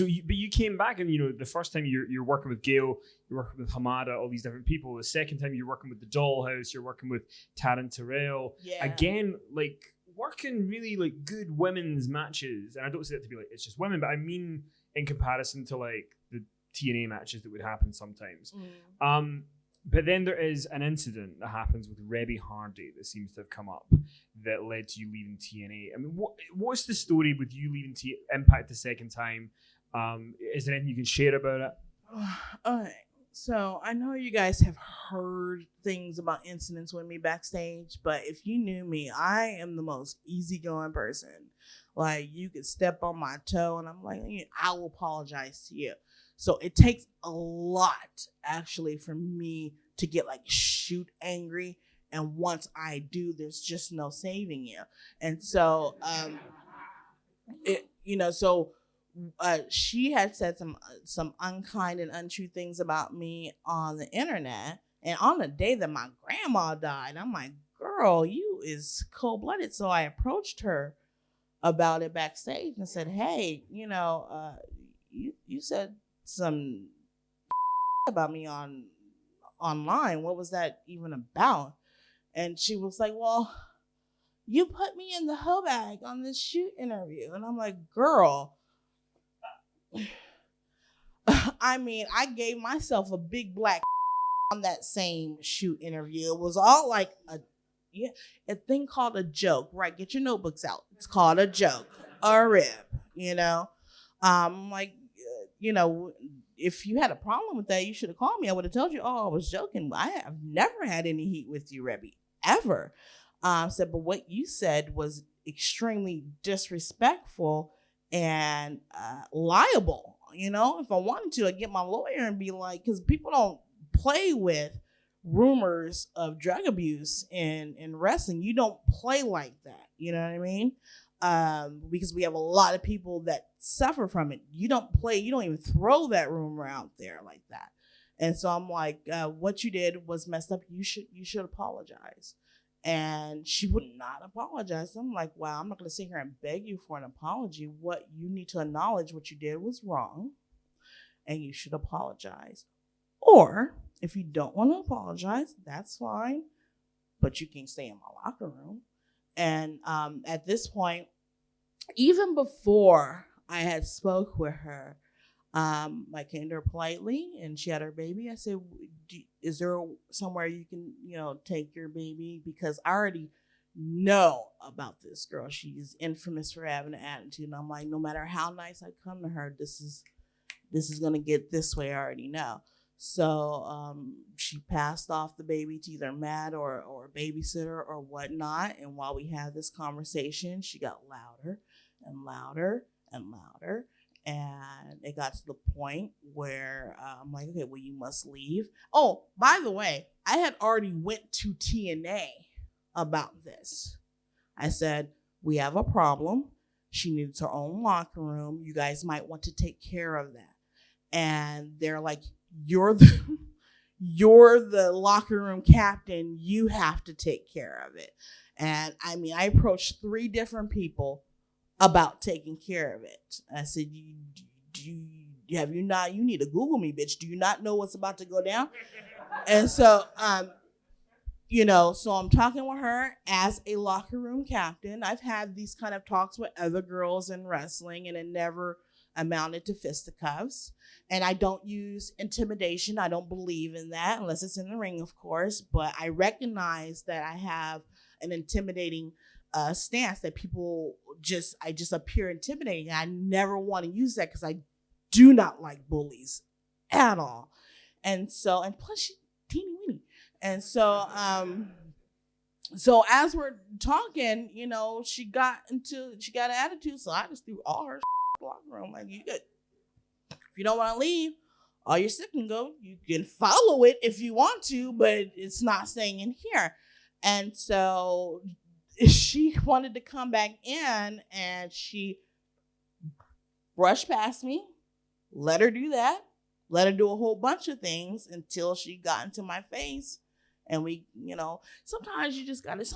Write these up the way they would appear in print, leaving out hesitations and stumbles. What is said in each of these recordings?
but you came back, and the first time you're working with Gail, you're working with Hamada, all these different people. The second time you're working with the Dollhouse, you're working with Taryn Terrell. Yeah. Again, like working really like good women's matches, and I don't say that to be like it's just women, but I mean in comparison to like the TNA matches that would happen sometimes. But then there is an incident that happens with Reby Hardy that seems to have come up that led to you leaving TNA. I mean, what's the story with you leaving Impact the second time? Is there anything you can share about it? Okay. So I know you guys have heard things about incidents with me backstage, but if you knew me, I am the most easygoing person. Like, you could step on my toe and I'm like, I will apologize to you. So it takes a lot, actually, for me to get like shoot angry. And once I do, there's just no saving you. And so, she had said some unkind and untrue things about me on the internet. And on the day that my grandma died, I'm like, girl, you is cold-blooded. So I approached her about it backstage and said, hey, you said some about me online. What was that even about? And she was like, well, you put me in the hoe bag on this shoot interview. And I'm like, girl, I mean, I gave myself a big black on that same shoot interview. It was all like a thing called a joke, right? Get your notebooks out. It's called a joke, a rib, like, if you had a problem with that, you should have called me. I would have told you, I was joking. I have never had any heat with you, Reby, ever. But what you said was extremely disrespectful and liable. If I wanted to, I'd get my lawyer and be like, because people don't play with rumors of drug abuse in wrestling. You don't play like that. You know what I mean? Because we have a lot of people that suffer from it. You don't even throw that rumor out there like that. And so I'm like, what you did was messed up. You should apologize. And she would not apologize. I'm like, wow, I'm not going to sit here and beg you for an apology. What you need to acknowledge what you did was wrong, and you should apologize. Or if you don't want to apologize, that's fine, but you can stay in my locker room. And at this point, even before I had spoke with her, I came to her politely, and she had her baby. I said, is there somewhere you can, take your baby? Because I already know about this girl. She's infamous for having an attitude. And I'm like, no matter how nice I come to her, this is going to get this way. I already know. So she passed off the baby to either Matt or a babysitter or whatnot. And while we had this conversation, she got louder and louder and louder. And it got to the point where I'm like, okay, well, you must leave. Oh, by the way, I had already went to TNA about this. I said, we have a problem. She needs her own locker room. You guys might want to take care of that. And they're like, you're the locker room captain. You have to take care of it. And I mean, I approached 3 different people about taking care of it. I said, you need to Google me, bitch. Do you not know what's about to go down? And so, so I'm talking with her as a locker room captain. I've had these kind of talks with other girls in wrestling, and it never amounted to fisticuffs. And I don't use intimidation. I don't believe in that unless it's in the ring, of course. But I recognize that I have an intimidating stance, that people I just appear intimidating. I never want to use that because I do not like bullies at all. And so, and plus she's teeny weeny. And so, so as we're talking, she got an attitude. So I just threw all her locker room. Like, you good. If you don't want to leave, all your sick can go. You can follow it if you want to, but it's not staying in here. And so she wanted to come back in, and she brushed past me, let her do that, let her do a whole bunch of things until she got into my face. And we, sometimes you just gotta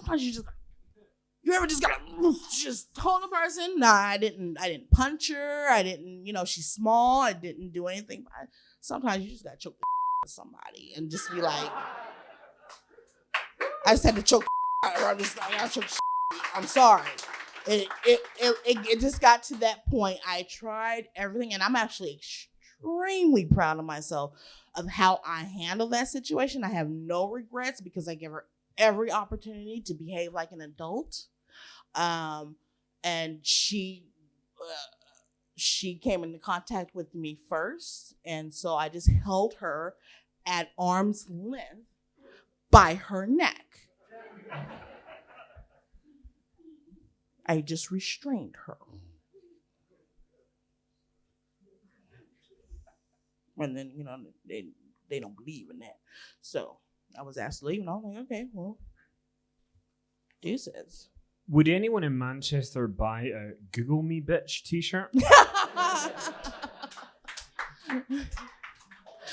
You ever just gotta just hold a person? Nah, I didn't punch her. I didn't, she's small. I didn't do anything. Sometimes you just gotta choke the somebody and just be like, I just had to choke her. I'm sorry. It just got to that point. I tried everything, and I'm actually extremely proud of myself of how I handled that situation. I have no regrets because I gave her every opportunity to behave like an adult. And she came into contact with me first. And so I just held her at arm's length by her neck. I just restrained her. And then, they don't believe in that. So I was asked to leave, and I was like, okay, well, deuces. Would anyone in Manchester buy a Google Me Bitch t-shirt?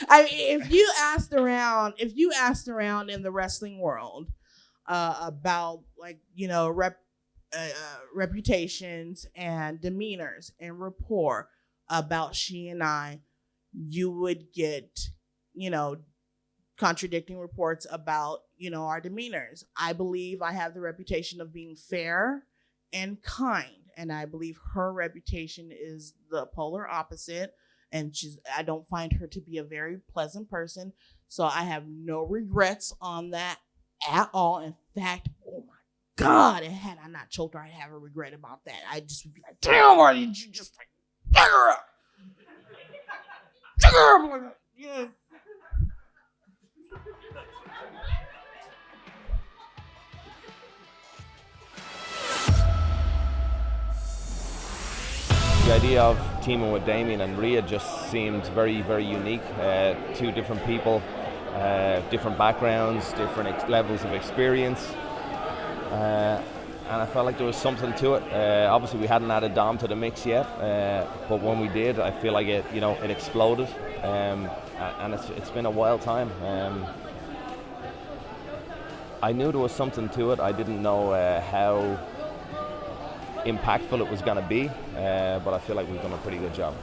If you asked around in the wrestling world about reputations and demeanors and rapport about she and I, you would get, contradicting reports about, our demeanors. I believe I have the reputation of being fair and kind. And I believe her reputation is the polar opposite. And I don't find her to be a very pleasant person. So I have no regrets on that at all. In fact, oh my God, had I not choked her, I'd have a regret about that. I just would be like, damn, why did you just pick her up? Pick her up. Yeah. The idea of teaming with Damien and Rhea just seemed very, very unique. Two different people, different backgrounds, different levels of experience. And I felt like there was something to it. Obviously, we hadn't added Dom to the mix yet, but when we did, I feel like it exploded. And it's been a wild time. I knew there was something to it. I didn't know how impactful it was going to be, but I feel like we've done a pretty good job.